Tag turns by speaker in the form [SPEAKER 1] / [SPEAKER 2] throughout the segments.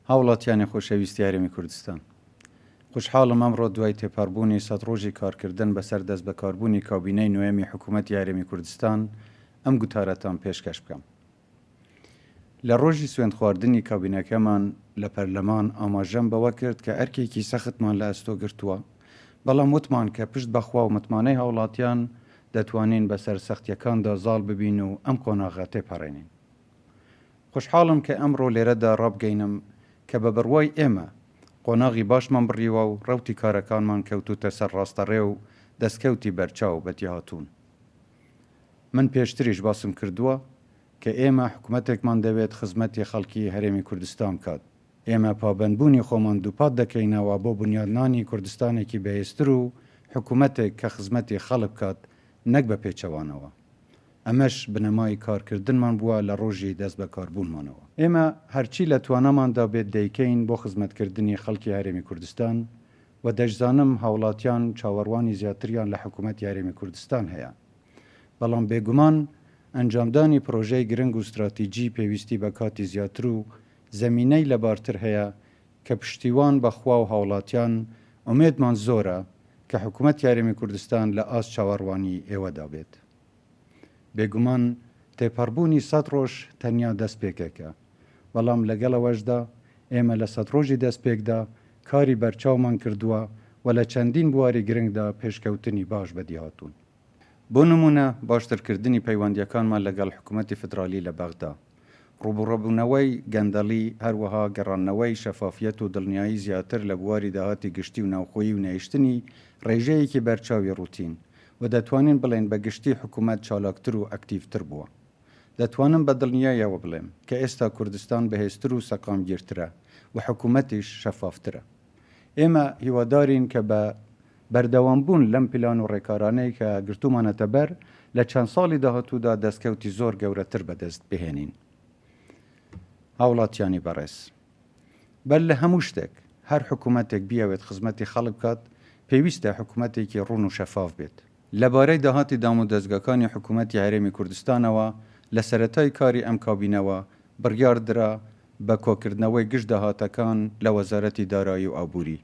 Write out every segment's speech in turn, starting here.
[SPEAKER 1] هاوڵاتیانی خۆشەویستی یاریمی کوردستان خوشحاڵم ئەمڕۆ دوای تێپەڕبوونی 100 ڕۆژی کارکردن بەسەر دەست بەکاربوونی کابینەی نوێمی حکوومەت یاریمی کوردستان ئەم گوتارەتان پێشکەش بکەم. لە ڕۆژی سوێند خواردنی کابینەکەمان لە پەرلەمان ئاماژەم بەوە کرد کە ئەرکێکی سەختمان لە ئەستۆ گرتووە، بەڵام وتمان کە پشت بەخوا و متمانەی هاوڵاتیان دەتوانین بەسەر سەختیەکاندا زاڵ ببین و ئەم قۆناغە تێپەڕێنین. خوشحاڵم کە ئەمڕۆ لێرەدا ڕابگەینم کە بە بڕوای ئێمە قۆناغی باشمان بڕیوە و ڕەوتی کارەکانمان کەوتوتە سەر ڕاستەڕێ و دەستکەوتی بەرچاو بەتی هاتوون. من پێشتریش باسم کردووە کە ئێمە حکوومەتێکمان دەوێت خزمەتی خەڵکی هەرێمی کوردستان بکات. ئێمە پابەندبوونی خۆمان دووپات دەکەینەوە بۆ بنیادنانی کوردستانێکی بەهێزتر و حکوومەتێک کە خزمەتی خەڵک بکات نەک بە پێچەوانەوە. ئەمەش بنەمای کارکردنمان بووە لە ڕۆژی دەست بە کاربوونمانەوە. ئێمە هەرچی لە توانەماندا بێت دەیکەین بۆ خزمەتکردنی خەڵکی هەرێمی کوردستان و دەشزانم هاوڵاتیان چاوەڕوانی زیاتریان لە حکوومەت یاریمی کوردستان هەیە. بەڵام بێگومان ئەنجامدانی پرۆژەی گرنگ و استراتیجی پێویستی بە کاتی زیاتر و زەمینەی لەبارتر هەیە کە پشتیوان بەخوا و هاوڵاتیان ئومێدمان زۆرە کە حکوومەت یاریمی کوردستان لە ئاست چاوەڕوانی ئێوەدا بێت. بێگومان تێپەڕبوونی 100 ڕۆژ تەنیا دەستپێکێکە، بەڵام لەگەڵەوەشدا ئێمە لە 100 ڕۆژی دەستپێکدا کاری بەرچاومان کردووە و لە چەندین بواری گرنگدا پێشکەوتنی باش بەدی هاتوون. بۆ نمونە باشترکردنی پەیوەندیەکانمان لەگەڵ حکوومەتی فدرالی لە بەغدا، ڕوبڕەبوونەوەی گەندەڵی، هەروەها گەڕانەوەی شەفافیەت و دڵنیایی زیاتر لە بواری داهاتی گشتی و ناوخۆیی و نەیشتنی ڕێژەیەکی بەرچاوی ڕوتین و دەتوانین بڵێن بە گشتی حکوومەت چالاکتر و ئەکتیڤتر بووە. دەتوانم بە دڵنیاییەوە بڵێم کە ئێستا کوردستان بەهێزتر و سەقامگیرترە و حکوومەتیش شەفافترە. ئێمە هیوادارین کە بە بەردەوامبوون لەم پلان و ڕێکارانەی کە گرتومانەتە بەر لە چەند ساڵی داهاتوودا دەستکەوتی زۆر گەورەتر بەدەست بهێنین. هاوڵاتیانی بەڕێز، بەر لە هەموو شتێک هەر حکوومەتێک بیاوێت خزمەتی خەڵک بکات پێویستە حکوومەتێکی ڕوون و شەفاف بێت. لەبارەی داهاتی دام و دەستگاکانی حکوومەتی هەرێمی کوردستانەوە لە سەرەتای کاری ئەم کابینەوە بڕیاردرا بە کۆکردنەوەی گشت داهاتەکان لە وەزارەتی دارایی و ئابووری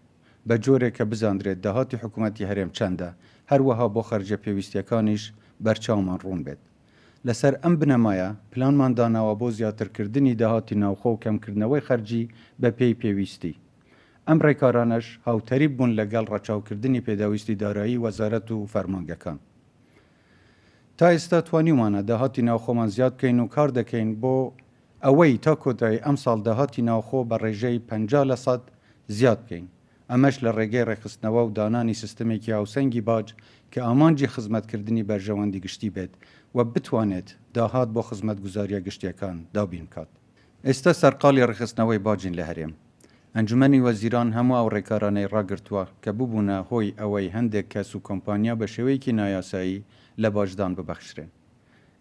[SPEAKER 1] بە جۆرێک کە بزانرێت داهاتی حکوومەتی هەرێم چەندە، هەروەها بۆ خەرجە پێویستیەکانیش بەرچاومان ڕوون بێت. لەسەر ئەم بنەمایە پلانمان داناوە بۆ زیاترکردنی داهاتی ناوخۆ و کەمکردنەوەی خەرجی بە پێی پێویستی. ئەم ڕێکارانەش هاوتەریب بوون لەگەڵ ڕەچاوکردنی پێداویستی دارایی وەزارەت و فەرمانگەکان. تا ئێستا توانیمانە داهاتی ناوخۆمان زیاد بکەین و کار دەکەین بۆ ئەوەی تا کۆتایی ئەم ساڵ داهاتی ناوخۆ بە ڕێژەی 50% زیاد بکەین. ئەمەش لە ڕێگەی ڕێخستنەوە و دانانی سیستمێکی هاوسەنگی باج کە ئامانجی خزمەتکردنی بەرژەوەندی گشتی بێت و بتوانێت داهات بۆ خزمەت گوزاریە گشتیەکان دابین بکات. ئێستا سەرقاڵی ڕێخستنەوەی باجین لە هەرێم. ئەنجومەنی وەزیران هەموو ئەو ڕێکارانەی ڕاگرتووە کە ببوونە هۆی ئەوەی هەندێک کەس و کۆمپانیا بە شێوەیەکی نایاسایی لە باجدان ببەخشرێن.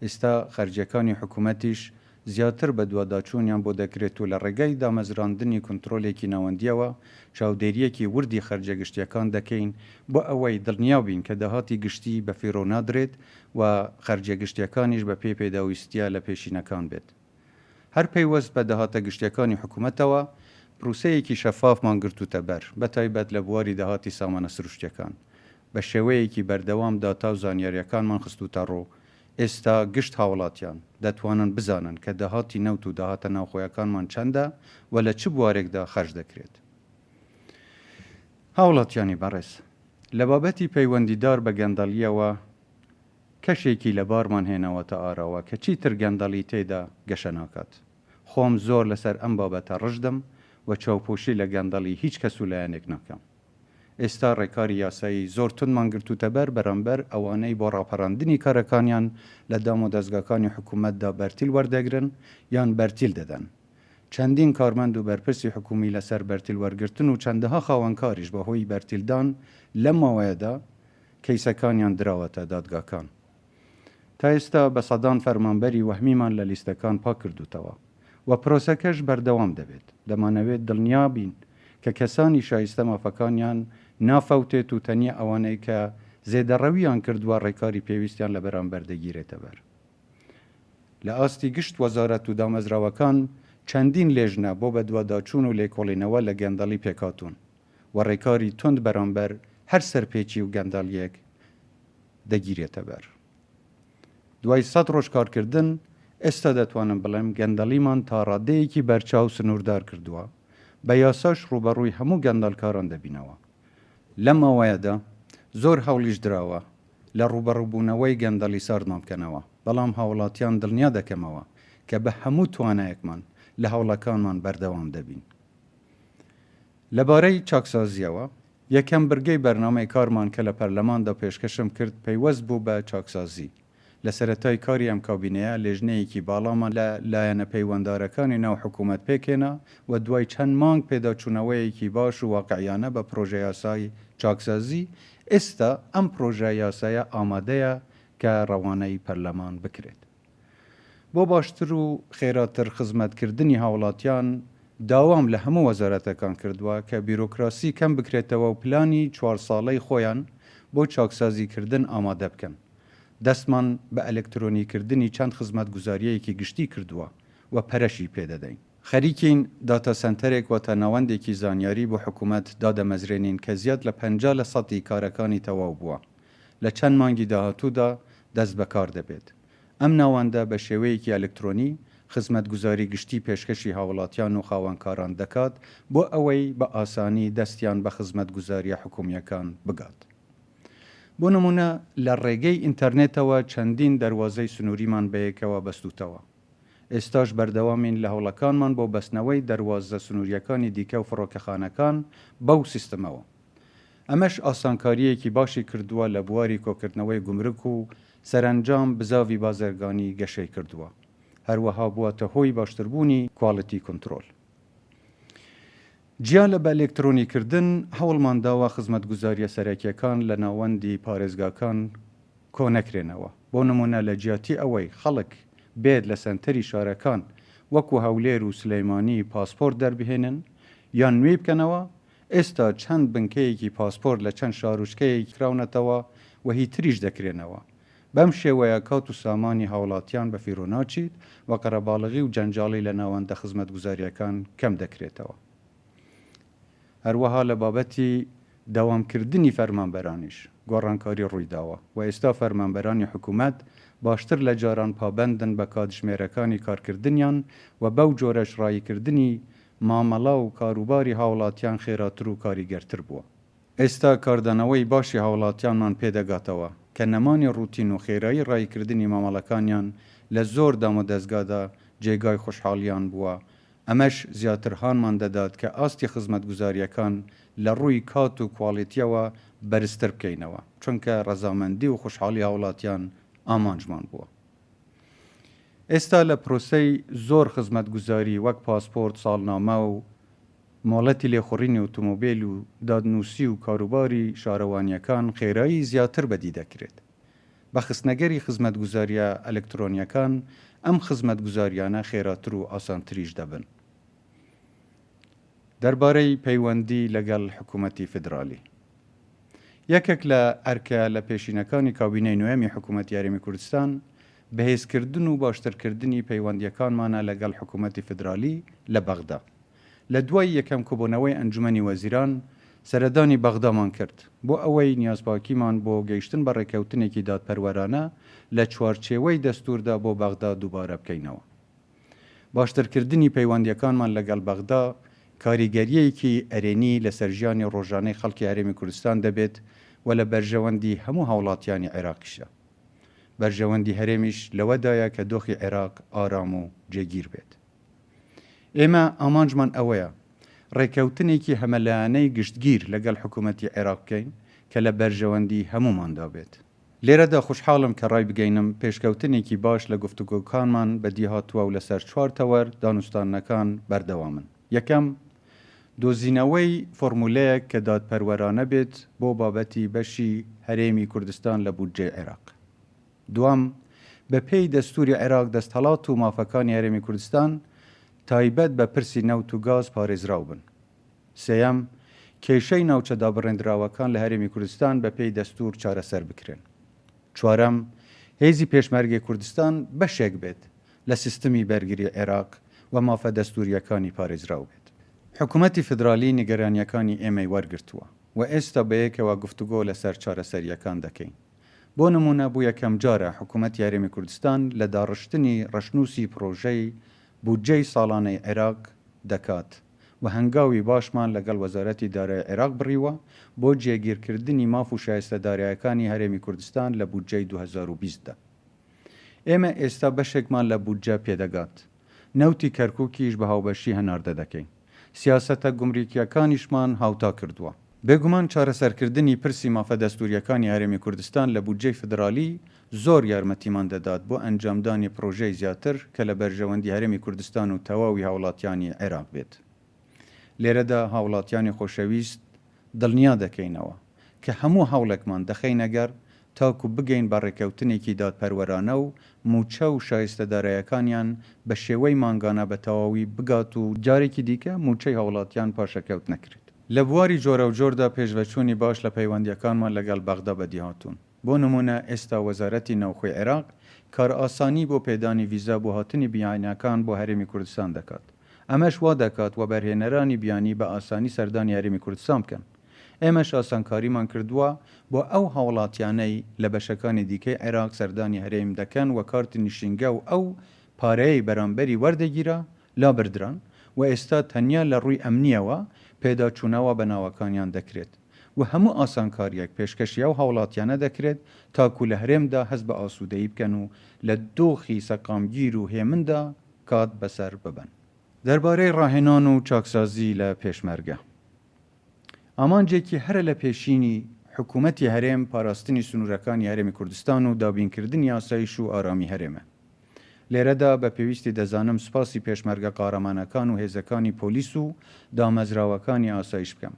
[SPEAKER 1] ئێستا خەرجیەکانی حکوومەتیش زیاتر بە دوواداچوونیان بۆ دەکرێت و لە ڕێگەی دامەزراندنی کۆنترۆلێکی ناوەندیەوە چاودێریەکی وردی خەرجە گشتیەکان دەکەین بۆ ئەوەی دڵنیابین کە داهاتی گشتی بە فیرۆ نادرێت و خەرجە گشتیەکانیش بە پێی پێداویستیە لە پێشینەکان بێت. هەر پەیوەست بە داهاتە گشتیەکانی حکوومەتەوە پروسەیەکی شەفافمان گرتوتە بەر، بەتایبەت لە بواری داهاتی سامانە سروشتیەکان. بە شێوەیەکی بەردەوام داتا و زانیاریەکانمان خستوتە ڕۆ. ئێستا گشت هاوڵاتیان دەتوانن بزانن کە داهاتی نەوت و داهاتە ناوخۆیەکانمان چەندە و لە چ بوارێکدا خەرج دەکرێت. هاوڵاتیانی بەڕێز، لە بابەتی پەیوەندیدار بە گەندەڵیەوە کەشێکی لە بارمان هێنەوەتە ئاراوە کە چیتر گەندەڵی تێدا گەشە ناکات. خۆم زۆر لەسەر ئەم بابەتە ڕژدم و چاوپۆشی لە گەندەڵی هیچ کەس و لایەنێک ناکەم. ئێستا ڕێکاری یاسایی زۆر تونمان گرتوتە بەر بەرامبەر ئەوانەی بۆ ڕاپەڕاندنی کارەکانیان لە دام و دەستگاکانی حکوومەتدا بەرتیل وەردەگرن یان بەرتیل دەدەن. چەندین کارمەند و بەرپرسی حکومی لەسەر بەرتیل وەرگرتن و چەندەها خاوەنکاریش بەهۆی بەرتیلدان لەم ماوەیەدا کەیسەکانیان دراوەتە دادگاکان. تا ئێستا بە سەدان فەرمانبەری وەهمیمان لە لیستەکان پاک کردوتەوە و پرۆسەکەش بەردەوام دەبێت. دەمانەوێت دڵنیا بین کە کەسانی شایستە مافەکانیان نافەوتێت و تەنیا ئەوانەی کە زێدەڕەویان کردووە ڕێکاری پێویستیان لە بەرامبەر دەگیرێتە بەر. لە ئاستی گشت وەزارەت و دامەزراوەکان چەندین لێژنە بۆ بەدواداچوون و لێکۆڵینەوە لە گەندەڵی پێکاتون و ڕێکاری تند بەرامبەر هەر سەرپێکی و گەندەڵیەک دەگیرێتە بەر. دوای 100 ڕۆژ کارکردن ئێستا دەتوانم بڵێم گەندەڵیمان تا ڕادەیەکی بەرچاو سنووردار کردووە، بە یاساش ڕوبەڕووی هەموو گەندەڵکاران دەبینەوە. لەم ماوەیەدا زۆر هەوڵیش دراوە لە ڕوبەڕووبوونەوەی گەندەڵی ساردمان بکەنەوە، بەڵام هاوڵاتیان دڵنیا دەکەمەوە کە بە هەموو توانایەکمان لە هەوڵەکانمان بەردەوام دەبین. لەبارەی چاکسازیەوە یەکەم برگەی بەرنامەی کارمان کە لە پەرلەماندا پێشکەشم کرد پەیوەست بوو بە چاکسازی. لە سەرەتای کاری ئەم کابینەیە لێژنەیەکی باڵامان لە لایەنە پەیوەنددارەکانی ناو حکوومەت پێکێنا و دوای چەند مانگ پێداچوونەوەیەکی باش و واقعیانە بە پرۆژە یاسای چاکسازی ئێستا ئەم پرۆژە یاسایە ئامادەیە کە ڕەوانەی پەرلەمان بکرێت. بۆ باشتر و خێراتر خزمەتکردنی هاوڵاتیان داوام لە هەموو وەزارەتەکان کردووە کە بیرۆکراسی کەم بکرێتەوە و پلانی 4 ساڵەی خۆیان بۆ چاکسازیکردن ئامادە بکەن. دەستمان بە ئەلکترۆنیکردنی چەند خزمەت گوزاریەیەکی گشتی کردووە و پەرەشی پێدەدەین. خەریکین داتا سنتەرێک واتە ناوەندێکی زانیاری بۆ حکوومەت دادەمەزرێنین کە زیاد لە 50% کارەکانی تەواو بووە. لە چەند مانگی داهاتوودا دەست بەکار دەبێت. ئەم ناوەندە بە شێوەیەکی ئەلکترۆنی خزمەت گوزاری گشتی پێشکەشی هاوڵاتیان و خاوەنکاران دەکات بۆ ئەوەی بە ئاسانی دەستیان بە خزمەت گوزاریە حکوومیەکان بگات. بۆ نمونە لە ڕێگەی ئینتەرنێتەوە چەندین دەواازەی سنووریمان بەیەکەوە بەستوتەوە. ئێستاش بەردەوامین لە هەوڵەکانمان بۆ بەستنەوەی دەواازە سنووریەکانی دیکە و فڕۆکەخانەکان بەو سیستەمەوە. ئەمەش ئاسانکاریەکی باشی کردووە لە بواری کۆکردنەوەی گومرک و سەرنجام بزاوی بازرگانی گەشەی کردووە. هەروەها بووەتە هۆی باشتربوونی کواڵیتی کۆنترۆل. جیا لە بە ئەلکترۆنیکردن هەوڵمان داوە خزمەت گوزاریە سەرەکیەکان لە ناوەندی پارێزگاکان کۆنەکرێنەوە. بۆ نمونە لە جیاتی ئەوەی خەڵک بێت لە سنتەری شارەکان وەکو هەولێر و سلەیمانی پاسپۆرت دەربهێنن یان نوێ بکەنەوە، ئێستا چەند بنکەیەکی پاسپۆرت لە چەند شاروچکەیەکی کراونەتەوە و هی تریش دەکرێنەوە. بەم شێوەیە کات و سامانی هاوڵاتیان بە فیرۆناچیت و قەرەباڵغی و جەنجاڵی لە ناوەندە خزمەت گوزاریەکان کەم دەکرێتەوە. هەروەها لە بابەتی داوامکردنی فەرمانبەرانیش گۆڕانکاری ڕوویداوە و ئێستا فەرمانبەرانی حکوومەت باشتر لە جاران پابەندن بە کاتژمێرەکانی کارکردنیان و بەو جۆرەش ڕایکردنی مامەڵا و کاروباری هاوڵاتیان خێراتر و کاریگەرتر بووە. ئێستا کاردانەوەی باشی هاوڵاتیانمان پێدەگاتەوە کە نەمانی ڕوتین و خێرایی ڕایکردنی مامەڵەکانیان لە زۆر دام و دەستگادا جێگای خوشحاڵیان بووە. ئەمەش زیاترهانمان دەدات کە ئاستی خزمەت گوزاریەکان لە ڕووی کات و کواڵیتیەوە بەرزتر بکەینەوە، چونکە ڕەزامەندی و خوشحاڵی هاوڵاتیان ئامانجمان بووە. ئێستا لە پرۆسەی زۆر خزمەت گوزاری وەک پاسپۆرت، ساڵنامە و مۆڵەتی لێخوڕینی ئۆتۆمۆبیل و دادنووسی و کاروباری شارەوانیەکان خێرایی زیاتر بەدی دەکرێت. بە خستنەگەری خزمەت گوزاریە ئەلکترۆنیەکان ئەم خزمەت گوزاریانە خێراتر و ئاسانتریش دەبن. دەربارەی پەیوەندی لەگەڵ حکوومەتی فدرالی یەکێک لە ئەرکە لە پێشینەکانی کابینەی نوێمی حکوومەتی یاریمی کوردستان بەهێزکردن و باشترکردنی پەیوەندیەکانمانە لەگەڵ حکوومەتی فدرالی لە بەغدا. لە دوای یەکەم کۆبوونەوەی ئەنجومەنی وەزیران سەردانی بەغدامان کرد بۆ ئەوەی نیازپاکیمان بۆ گەیشتن بە ڕێکەوتنێکی دادپەروەرانە لە چوارچێوەی دەستوردا بۆ بەغدا دووبارە بکەینەوە. باشترکردنی پەیوەندیەکانمان لەگەڵ بەغدا کاریگەریەکی ئەرێنی لە سەرژیانی ڕۆژانەی خەڵکی هەرێمی کوردستان دەبێت و لە بەرژەوەندی هەموو هاوڵاتیانی عێراقیشە. بەرژەوەندی هەرێمیش لەوەدایە کە دۆخی عێراق ئارام و جێگیر بێت. ئێمە ئامانجمان ئەوەیە ڕێکەوتنێکی هەمەلایانەی گشتگیر لەگەڵ حکوومەتی عێراق بکەین کە لە بەرژەوەندی هەمووماندا بێت. لێرەدا خوشحاڵم کە ڕای بگەینم پێشکەوتنێکی باش لە گفتوگۆکانمان بەدی هاتووە و لەسەر 4 تەوەر دانوستانەکان بەردەوامن. یەکەم، دۆزینەوەی فۆرمولەیەک کە دادپەروەرانە بێت بۆ بابەتی بەشی هەرێمی کوردستان لە بودجێ عێراق. دوام، بە پێی دەستوری عێراق دەستهەڵات و مافەکانی هەرێمی کوردستان تایبەت بە پرسی نەوت و گاز پارێزراو بن. سێەم، کێشەی ناوچە دابڕێنراوەکان لە هەرێمی کوردستان بە پێی دەستور چارەسەر بکرێن. چوارەم، هێزی پێشمەرگی کوردستان بەشێک بێت لە سیستمی بەرگری عێراق و مافە دەستوریەکانی پارێزراو بێت. حکوومەتی فدرالی نیگەرانیەکانی ئێمەی وەرگرتووە و ئێستا بەیەکەوە گفتوگۆ لەسەر چارەسەریەکان دەکەین. بۆ نمونە بوو یەکەم جارە حکوومەت یاریمی کوردستان لە داڕشتنی ڕەشنووسی پرۆژەی بودجەی ساڵانەی عێراق دەکات و هەنگاوی باشمان لەگەڵ وەزارەتی دارایی عێراق بڕیوە بۆ جێگیرکردنی ماف و شایستەداریەکانی هەرێمی کوردستان لە بودجەی 2020دا. ئێمە ئێستا بەشێکمان لە بودجە پێدەگات. نەوتی کەرکووکیش بە هاوبەشی هەناردە دەکەین. سیاسەتە گومریکیەکانیشمان هاوتا کردووە. بێگومان چارەسەرکردنی پرسی مافە دەستوریەکانی هەرێمی کوردستان لە بودجەی فدرالی زۆر یارمەتیمان دەدات بۆ ئەنجامدانی پرۆژەی زیاتر کە لە بەرژەوەندی هەرێمی کوردستان و تەواوی هاوڵاتیانی عێراق بێت. لێرەدا هاوڵاتیانی خۆشەویست دڵنیا دەکەینەوە کە هەموو هەوڵێکمان دەخەینەگەر تاکو بگەین بە ڕێکەوتنێکی دادپەروەرانە و موچە و شایستەدارایەکانیان بە شێوەی مانگانە بە تەواوی بگات و جارێکی دیکە موچەی هاوڵاتیان پاشەکەوت نەکرێت. لە بواری جۆرە و جۆردا پێشڤەچوونی باش لە پەیوەندیەکانمان لەگەڵ بەغدا بەدی هاتوون. بۆ نمونە ئێستا وەزارەتی نەوخۆی عێراق کار ئاسانی بۆ پێدانی ڤیزا بۆ هاتنی بیانیەکان بۆ هەرێمی کوردستان دەکات. ئەمەش وا دەکات و بەرهێنەرانی بیانی بە ئاسانی سەردانی هەرێمی کوردستان بکەن. ئێمەش ئاسانکاریمان کردووە بۆ ئەو هاوڵاتیانەی لە بەشەکانی دیکەی عێراق سەردانی هەرێم دەکەن و کارتی نیشینگە و ئەو پارەیەی بەرامبەری وەردەگیرە لا بردران و ئێستا تەنیا لە ڕووی ئەمنیەوە پێداچوونەوە بە ناوەکانیان دەکرێت و هەموو ئاسانکاریەک پێشکەشی ئەو هاوڵاتیانە دەکرێت تاکو لە هەرێمدا هەست بە ئاسوودەیی بکەن و لە دۆخی سەقامگیر و هێمندا کات بەسەر ببن. دەربارەی ڕاهێنان و چاکسازی لە پێشمەرگە ئامانجێکی هەرە لە پێشینی حکوومەتی هەرێم پاراستنی سنوورەکانی هەرێمی کوردستان و دابینکردنی ئاسایش و ئارامی هەرێمە. لێرەدا بە پێویستی دەزانم سوپاسی پێشمەرگە قارەمانەکان و هێزەکانی پۆلیس و دامەزراوەکانی ئاسایش بکەم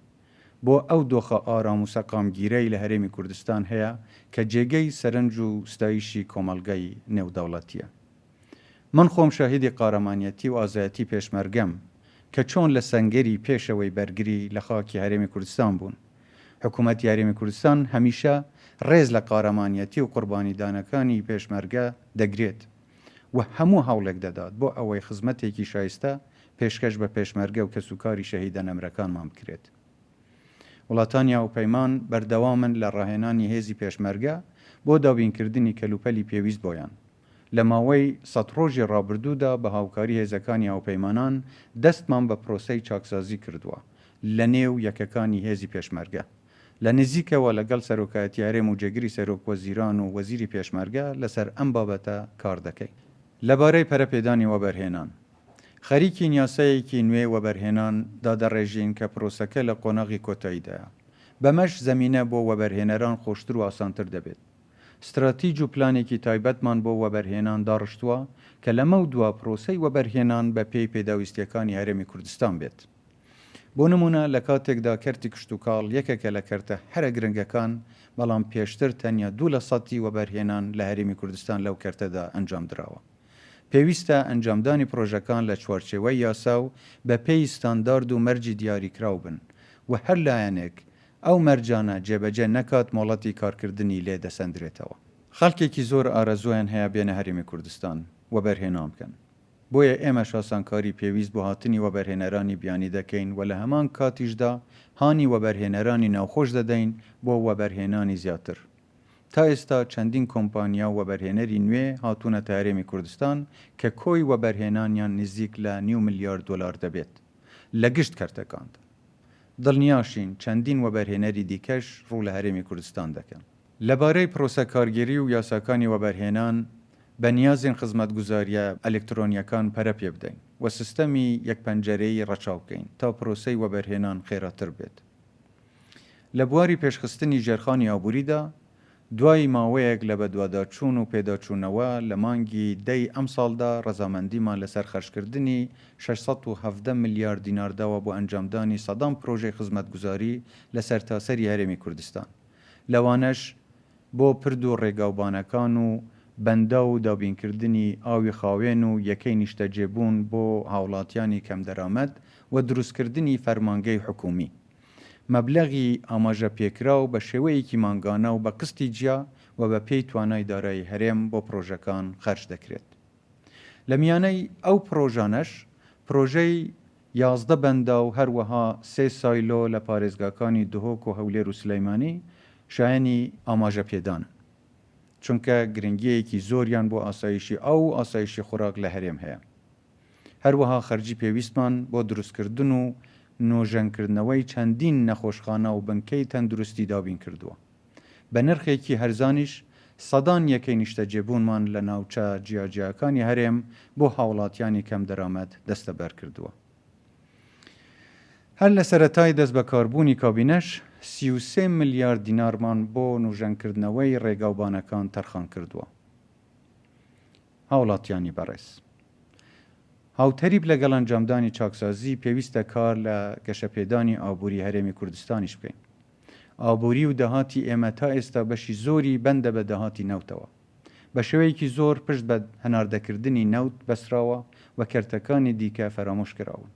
[SPEAKER 1] بۆ ئەو دۆخە ئارام و سەقامگیرەی لە هەرێمی کوردستان هەیە کە جێگەی سەرنج و ستایشی کۆمەلگای نێودەوڵەتیە. من خۆم شاهیدی قارەمانیەتی و ئازایەتی پێشمەرگەم کە چۆن لە سەنگەری پێشەوەی بەرگری لە خاکی هەرێمی کوردستان بوون. حکوومەتی هەرێمی کوردستان هەمیشە ڕێز لە قارەمانیەتی و قوربانیدانەکانی پێشمەرگە دەگرێت و هەموو هەوڵێک دەدات بۆ ئەوەی خزمەتێکی شایستە پێشکەش بە پێشمەرگە و کەسوکاری شەهیدە نەمرەکانمان بکرێت. وڵاتانی هاوپەیمان بەردەوامن لە ڕاهێنانی هێزی پێشمەرگە بۆ دابینکردنی کەلوپەلی پێویست بۆیان. لە ماوەی 100 ڕۆژی ڕابردوودا بە هاوکاری هێزەکانی هاوپەیمانان دەستمان بە پرۆسەی چاکسازی کردووە لە نێو یەکەکانی هێزی پێشمەرگە. لە نزیکەوە لەگەڵ سەرۆکایەتی هەرێم و جێگیری سەرۆک وەزیران و وەزیری پێشمەرگە لەسەر ئەم بابەتە کار دەکەین. لەبارەی پەرەپێدانی وەبەرهێنان خەریکی نیاسەیەکی نوێ وەبەرهێنان دادەڕێژین کە پرۆسەکە لە قۆناغی کۆتاییدایە. بەمەش زەمینە بۆ وەبەرهێنەران خۆشتر و ئاسانتر دەبێت. استراتیج و پلانێکی تایبەتمان بۆ وەبەرهێنان داڕشتووە کە لەمە دووە پرۆسەی وەبەرهێنان بە پێی پێداویستیەکانی هەرێمی کوردستان بێت. بۆ نمونە لە کاتێکدا کەرتی کشت و کاڵ یەکێکە لە کەرتە هەرە گرنگەکان بەڵام پێشتر تەنیا 2% وەبەرهێنان لە هەرێمی کوردستان لەو کەرتەدا ئەنجام درراوە. پێویستە ئەنجامدانی پرۆژەکان لە چوارچێوەی یاسا و بە پێی ستاندارد و مەرجی دیاریکراو بن و هەر لایەنێک ئەو مەرجانە جێبەجێ نەکات مۆڵەتی کارکردنی لێ دەسەندرێتەوە. خەڵکێکی زۆر ئارەزویان هەیە بێنە هەرێمی کوردستان وەبەرهێنان بکەن. بۆیە ئێمە شاسانکاری پێویست بۆ هاتنی وەبەرهێنەرانی بیانی دەکەین و لە هەمان کاتیشدا هانی وەبەرهێنەرانی ناوخۆش دەدەین بۆ وەبەرهێنانی زیاتر. تا ئێستا چەندین کۆمپانیا و وەبەرهێنەری نوێ هاتوونە تا هەرێمی کوردستان کە کۆی وەبەرهێنانیان نزیک لە $9 ملیارد دەبێت لە گشت کەرتەکاندا. دڵنیاشین چەندین وەبەرهێنەری دیکەش ڕوو لە هەرێمی کوردستان دەکەن. لەبارەی پرۆسە کارگیری و یاساکانی وەبەرهێنان بە نیازین خزمەتگوزاریە ئەلکترۆنیەکان پەرە پێ بدەین و سیستەمی یەک پەنجەرەیی ڕەچاو بکەین تا پرۆسەی وەبەرهێنان خێراتر بێت. لە بواری پێشخستنی ژێرخانی ئابووریدا دوای ماوەیەک لە بەدواداچوون و پێداچوونەوە لە مانگی دەی ئەم ساڵدا ڕەزامەندیمان لەسەر خەرجکردنی 617 ملیارد دینارداوە بۆ ئەنجامدانی سەدان پرۆژەی خزمەتگوزاری لە سەرتاسەری هەرێمی کوردستان. لەوانەش بۆ پرد و ڕێگاوبانەکان و بەندا و دابینکردنی ئاوی خاوێن و یەکەی نیشتەجێبوون بۆ هاوڵاتیانی کەم دەرامەت و دروستکردنی فەرمانگەی حکومی. مەبلەغی ئاماژە پێکرا و بە شێوەیەکی مانگانە و بە قستی جیا و بە پێی توانای دارایی هەرێم بۆ پرۆژەکان خەرج دەکرێت. لە میانەی ئەو پرۆژانەش پرۆژەی 11 بەندا و هەروەها 3 سایلۆ لە پارێزگاکانی دهۆک و هەولێر و سلەیمانی شایەنی ئاماژە پێدانن، چونکە گرنگیەکی زۆریان بۆ ئاسایشی ئاو ئاسایشی خوراک لە هەرێم هەیە. هەروەها خەرجی پێویستمان بۆ دروستکردن و نۆژەنکردنەوەی چەندین نەخۆشخانە و بنکەی تەندروستی دابین کردووە. بە نرخێکی هەرزانیش سەدان یەکەی نیشتەجێبوونمان لە ناوچە جیاجیاکانی هەرێم بۆ هاوڵاتیانی کەم دەرامەت دەستەبەر کردووە. هەر لە سەرەتای دەست بە کاربوونی کابینەش 33 ملیارد دینارمان بۆ نوژەنکردنەوەی ڕێگاوبانەکان تەرخان کردووە. هاوڵاتیانی بەڕێز، هاوتەریب لەگەڵ ئەنجامدانی چاکسازی پێویستە کار لە گەشەپێدانی ئابووری هەرێمی کوردستانیش بکەین. ئابووری و داهاتی ئێمە تا ئێستا بەشی زۆری بەندە بە داهاتی نەوتەوە. بە شێوەیەکی زۆر پشت بە هەناردەکردنی نەوت بەسراوە و کەرتەکانی دیکە فەرامۆش کراون.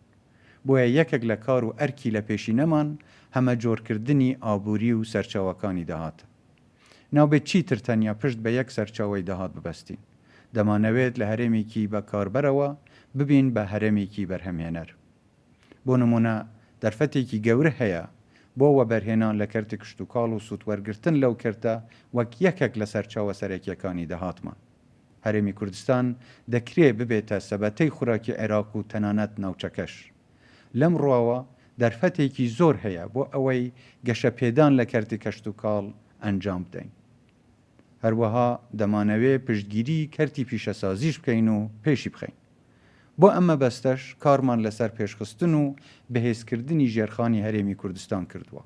[SPEAKER 1] بۆیە یەکێک لە کار و ئەرکی لە پێشینەمان هەمە جۆرکردنی ئابووری و سەرچاوەکانی داهاتە. ناوبێت چیتر تەنیا پشت بە یەک سەرچاوەی داهات ببەستین. دەمانەوێت لە هەرێمێکی بەکاربەرەوە ببین بە هەرێمێکی بەرهەمهێنەر. بۆ نمونە دەرفەتێکی گەورە هەیە بۆ وەبەرهێنان لە کەرتی کشتتوکاڵ و سوودوەرگرتن لەو کەرتە وەک یەکێک لە سەرچاوە سەرەکیەکانی داهاتمان. هەرێمی کوردستان دەکرێت ببێتە سەبەتەی خوراکی عێراق و تەنانەت ناوچەکەش. لەم ڕواوە دەرفەتێکی زۆر هەیە بۆ ئەوەی گەشەپێدان لە کەرتی کەشتتوکاڵ ئەنجام بدەین. هەروەها دەمانەوێت پشتگیری کەرتی پیشەسازیش بکەین و پێشی بخەین. بۆ ئەمە بەستەش کارمان لەسەر پێشخستن و بەهێزکردنی ژێرخانی هەرێمی کوردستان کردووە.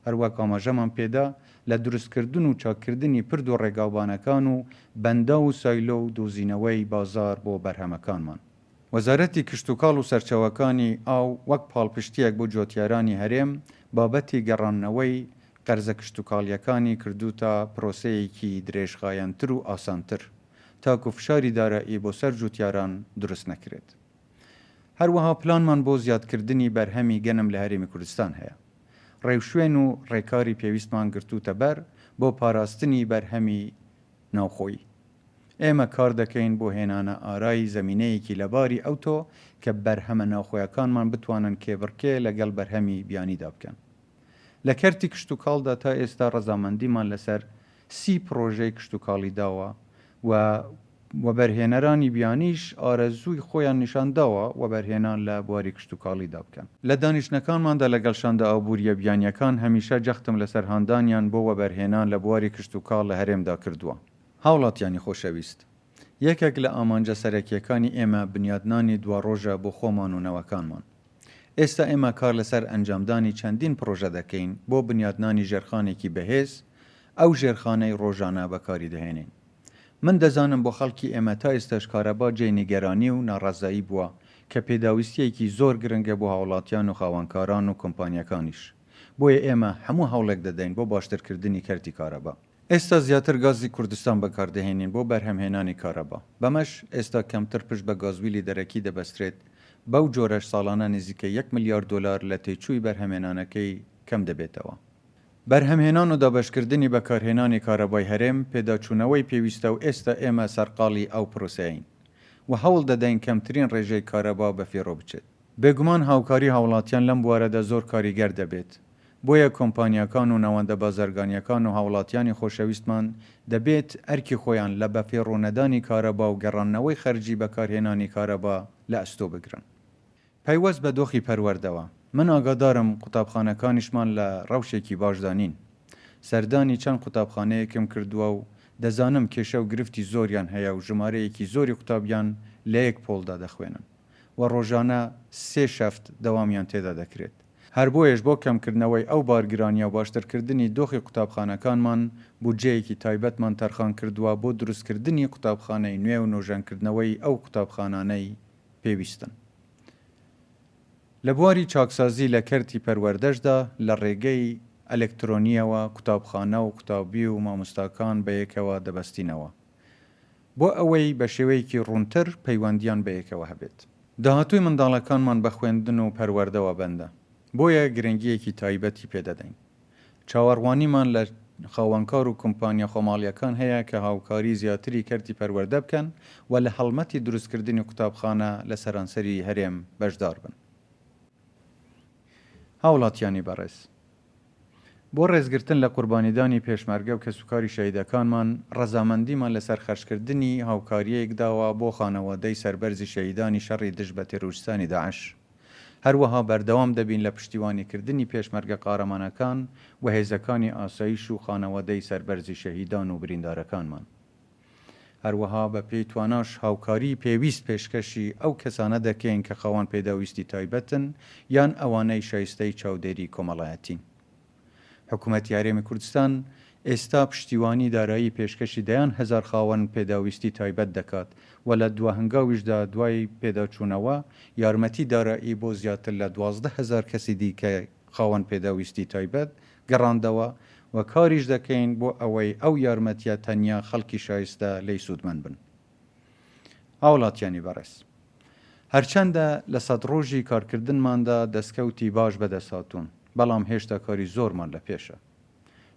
[SPEAKER 1] هەروەک ئاماژەمان پێدا لە دروستکردن و چاکردنی پرد و ڕێگاوبانەکان و بەندا و سایلۆ و دۆزینەوەی بازار بۆ بەرهەمەکانمان. وەزارەتی کشتتوکاڵ و سەرچاوەکانی ئاو وەک پاڵپشتیەک بۆ جۆتیارانی هەرێم بابەتی گەڕانەوەی قەرزە کشتتوکاڵیەکانی کردوتە پرۆسەیەکی درێژخایەنتر و ئاسانتر تاکو فشاری دارایی بۆ سەر جوتیاران دروست نەکرێت. هەروەها پلانمان بۆ زیادکردنی بەرهەمی گەنم لە هەرێمی کوردستان هەیە. ڕێوشوێن و ڕێکاری پێویستمان گرتوتە بەر بۆ پاراستنی بەرهەمی ناوخۆی. ئێمە کار دەکەین بۆ هێنانە ئارایی زەمینەیەکی لەباری ئەوتۆ کە بەرهەمە ناوخۆیەکانمان بتوانن کێبڕکێ لەگەڵ بەرهەمی بیانیدا بکەن. لە کەرتی کشتتوکاڵدا تا ئێستا ڕەزامەندیمان لەسەر 30 پرۆژەی کشتتوکاڵی داوە و وەبەرهێنەرانی بیانیش ئارەزووی خۆیان نیشانداوە وەبەرهێنان لە بواری کشتتوکاڵیدا بکەن. لە دانیشتەکانماندا لەگەڵشاندا ئابووریە بیانیەکان هەمیشە جەختم لەسەر هاندانیان بۆ وەبەرهێنان لە بواری کشتتوکاڵ لە هەرێمدا کردووە. هاوڵاتیانی خۆشەویست، یەکێک لە ئامانجە سەرەکیەکانی ئێمە بنیادنانی دوا ڕۆژە بۆ خۆمان و نەوەکانمان. ئێستا ئێمە کار لەسەر ئەنجامدانی چەندین پرۆژە دەکەین بۆ بنیادنانی ژێرخانێکی بەهێز ئەو ژێرخانەی ڕۆژانە بەکاری دەهێنین. من دەزانم بۆ خەڵکی ئێمە تا ئێستاش کارەبا جێی نیگەرانی و ناڕازایی بووە کە پێداویستیەکی زۆر گرنگە بۆ هاوڵاتیان و خاوەنکاران و کۆمپانیەکانیش. بۆیە ئێمە هەموو هەوڵێک دەدەین بۆ باشترکردنی کەرتی کارەبا. ئێستا زیاتر گازی کوردستان بەکاردەهێنین بۆ بەرهەمهێنانی کارەبا. بەمەش ئێستا کەمتر پشت بە گازویلی دەرەکی دەبەسترێت. بەو جۆرەش ساڵانە نزیکە 1 ملیارد دلار لە تێچووی بەرهەمهێنانەکەی کەم دەبێتەوە. بەرهەمهێنان و دابەشکردنی بەکارهێنانی کارەبای هەرێم پێداچوونەوەی پێویستە و ئێستا ئێمە سەرقاڵی ئەو پرۆسەیەین و هەوڵ دەدەین کەمترین ڕێژەی کارەبا بەفێڕۆ بچێت. بێگومان هاوکاری هاوڵاتیان لەم بوارەدا زۆر کاریگەر دەبێت. بۆیە کۆمپانیەکان و نەوەندە بازرگانیەکان و هاوڵاتیانی خۆشەویستمان دەبێت ئەرکی خۆیان لە بەفێڕۆنەدانی کارەبا و گەڕانەوەی خەرجی بەکارهێنانی کارەبا لە ئەستۆ بگرن. پەیوەست بە دۆخی پەروەردەوە، من ئاگادارم قوتابخانەکانیشمان لە ڕەوشێکی باشدانین. سەردانی چەند قوتابخانەیەکم کردووە و دەزانم کێشە و گرفتی زۆریان هەیە و ژمارەیەکی زۆری قوتابیان لە یەک پۆلدا دەخوێنن و ڕۆژانە 3 شەفت دەوامیان تێدا دەکرێت. هەر بۆیەش بۆ کەمکردنەوەی ئەو بارگرانیە و باشترکردنی دۆخی قوتابخانەکانمان بودجەیەکی تایبەتمان تەرخان کردووە بۆ دروستکردنی قوتابخانەی نوێ و نۆژەنکردنەوەی ئەو قوتابخانانەی پێویستن. لە بواری چاکسازی لە کەرتی پەروەردەشدا لە ڕێگەی ئەلکترۆنیەوە قوتابخانە و قوتابی و مامۆستاکان بەیەکەوە دەبەستینەوە بۆ ئەوەی بە شێوەیەکی ڕوونتر پەیوەندیان بەیەکەوە هەبێت. داهاتووی منداڵەکانمان بە خوێندن و پەروەردەوە بەندە، بۆیە گرنگیەکی تایبەتی پێدەدەین. چاوەڕوانیمان خاوەنکار و کۆمپانیا خۆماڵیەکان هەیە کە هاوکاری زیاتری کەرتی پەروەردە بکەن و لە هەڵمەتی دروستکردنی قوتابخانە لە سەرانسەری هەرێم بەشدار بن. هاوڵاتیانی بەڕێز، بۆ ڕێزگرتن لە قوربانیدانی پێشمەرگە و کەسوکاری شەهیدەکانمان ڕەزامەندیمان لەسەر خەرشکردنی هاوکاریەیەک داوە بۆ خانەوادەی سەربەرزی شەهیدانی شەڕی دژ بە تێروریستانی داعش. هەروەها بەردەوام دەبین لە پشتیوانیکردنی پێشمەرگە قارەمانەکان و هێزەکانی ئاسایش و خانەوادەی سەربەرزی شەهیدان و بریندارەکانمان. هەروەها بە پێی تواناش هاوکاری پێویست پێشکەشی ئەو کەسانە دەکەین کە خاوەن پێداویستی تایبەتن یان ئەوانەی شایستەی چاودێری کۆمەڵایەتین. حکوومەتی هەرێمی کوردستان ئێستا پشتیوانی دارایی پێشکەشی دەیان هەزار خاوەن پێداویستی تایبەت دەکات و لە دوهەنگاویشدا دوای پێداچوونەوە یارمەتی دارایی بۆ زیاتر لە 12,000 کەسی دیکە خاوەن پێداویستی تایبەت گەڕاندەوە و کاریش دەکەین بۆ ئەوەی ئەو یارمەتیە تەنیا خەڵکی شایستە لی سوودمەند بن. هاوڵاتیانی بەڕێز، هەرچەندە لە 100 ڕۆژی کارکردنماندا دەستکەوتی باش بەدەساتوون، بەڵام هێشتا کاری زۆرمان لە پێشە.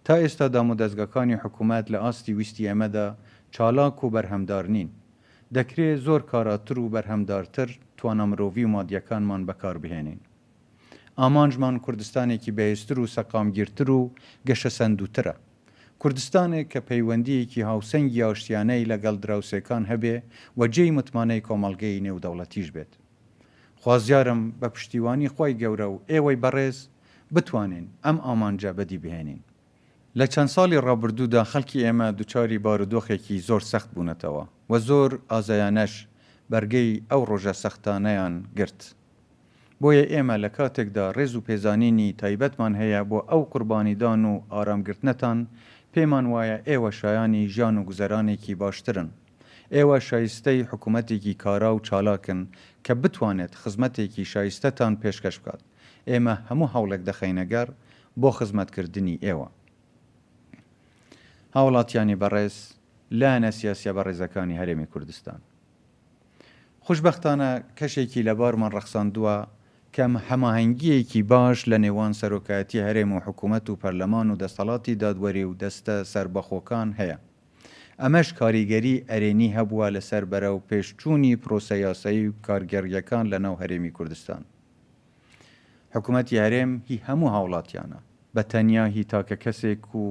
[SPEAKER 1] تا ئێستا دامودەستگاکانی حکوومەت لە ئاستی ویستی ئەمەدا چالاک و بەرهەمدار نین. دەکرێت زۆر کاراتر و بەرهەمدارتر توانە مرۆڤی و مادیەکانمان بەکار بهێنین. ئامانجمان کوردستانێکی بەهێزتر و سەقامگیرتر و گەشە سەندووترە. کوردستانێک کە پەیوەندیەکی هاوسەنگی ئاشتیانەی لەگەڵ دراوسێکان هەبێ و جێی متمانەی کۆمەڵگەی نێودەوڵەتیش بێت. خوازیارم بە پشتیوانی خۆی گەورە و ئێوەی بەڕێز بتوانین ئەم ئامانجە بەدی بهێنین. لە چەند ساڵی ڕابردوودا خەڵکی ئێمە دووچاری بارودۆخێکی زۆر سەخت بوونەتەوە و زۆر ئازایانەش بەرگەی ئەو ڕۆژە سەختانەیان گرت. بۆیە ئێمە لە کاتێکدا ڕێز و پێزانینی تایبەتمان هەیە بۆ ئەو قوربانیدان و ئارامگرتنەتان، پێمان وایە ئێوە شایانی ژیان و گوزەرانێکی باشترن. ئێوە شایستەی حکوومەتێکی کارا و چالاکن کە بتوانێت خزمەتێکی شایستەتان پێشکەش بکات. ئێمە هەموو هەوڵێک دەخەینەگەر بۆ خزمەتکردنی ئێوە. هاوڵاتیانی بەڕێز، لایەنە سیاسیە بەڕێزەکانی هەرێمی کوردستان، خوشبەختانە کەشێکی لەبارمان ڕەخساندووە کە هەماهەنگیەکی باش لە نێوان سەرۆکایەتی هەرێم و حکوومەت و پەرلەمان و دەسەڵاتی دادوەری و دەستە سەربەخۆکان هەیە. ئەمەش کاریگەری ئەرێنی هەبووە لەسەر بەرە و پێشچوونی پرۆسە یاسایی و کارگەریەکان لە ناو هەرێمی کوردستان. حکوومەتی هەرێم هی هەموو هاوڵاتیانە، بە تەنیا هی تاکە کەسێک و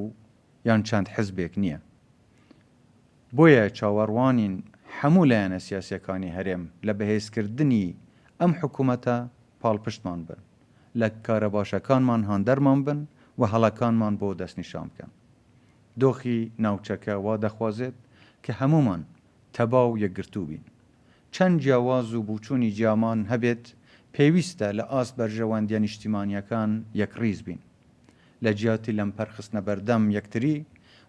[SPEAKER 1] یان چەند حزبێک نییە. بۆیە چاوەڕوانین هەموو لایەنە سیاسیەکانی هەرێم لە بەهێزکردنی ئەم حکوومەتە پاڵپشتمان بن، لە کارە باشەکانمان هاندەرمان بن و هەڵەکانمان بۆ دەستنیشان بکەن. دۆخی ناوچەکە وا دەخوازێت کە هەمومان تەبا و یەکگرتوو بین. چەند جیاواز و بوچوونی جیامان هەبێت، پێویستە لە ئاست بەرژەوەندیە نیشتیمانیەکان یەکڕیز بین. لە جیاتی لەم پەرخستنە بەردەم یەکتری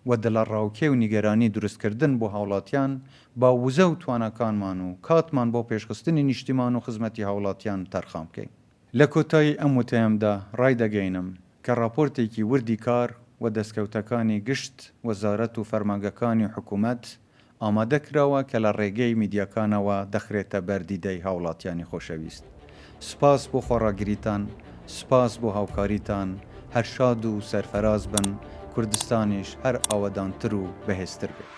[SPEAKER 1] و دڵە ڕاوکێ و نیگەرانی دروستکردن بۆ هاوڵاتیان با وزە و توانەکانمان و کاتمان بۆ پێشخستنی نیشتیمان و خزمەتی هاوڵاتیان تەرخام بکەین. لە کۆتایی ئەم وتەیەمدا ڕای دەگەینم کە راپۆرتێکی وردی کار و دەستکەوتەکانی گشت وەزارەت و فەرمانگەکانی حکوومەت ئامادە کراوە کە لە ڕێگەی میدیاکانەوە دەخرێتە بەردیدەی هاوڵاتیانی خۆشەویست. سپاس بۆ خۆڕاگریتان، سپاس بۆ هاوکاریتان، هەر شاد و سەرفەراز بن، کوردستانیش هەر ئاوەدانتر و بەهێزتر بێت.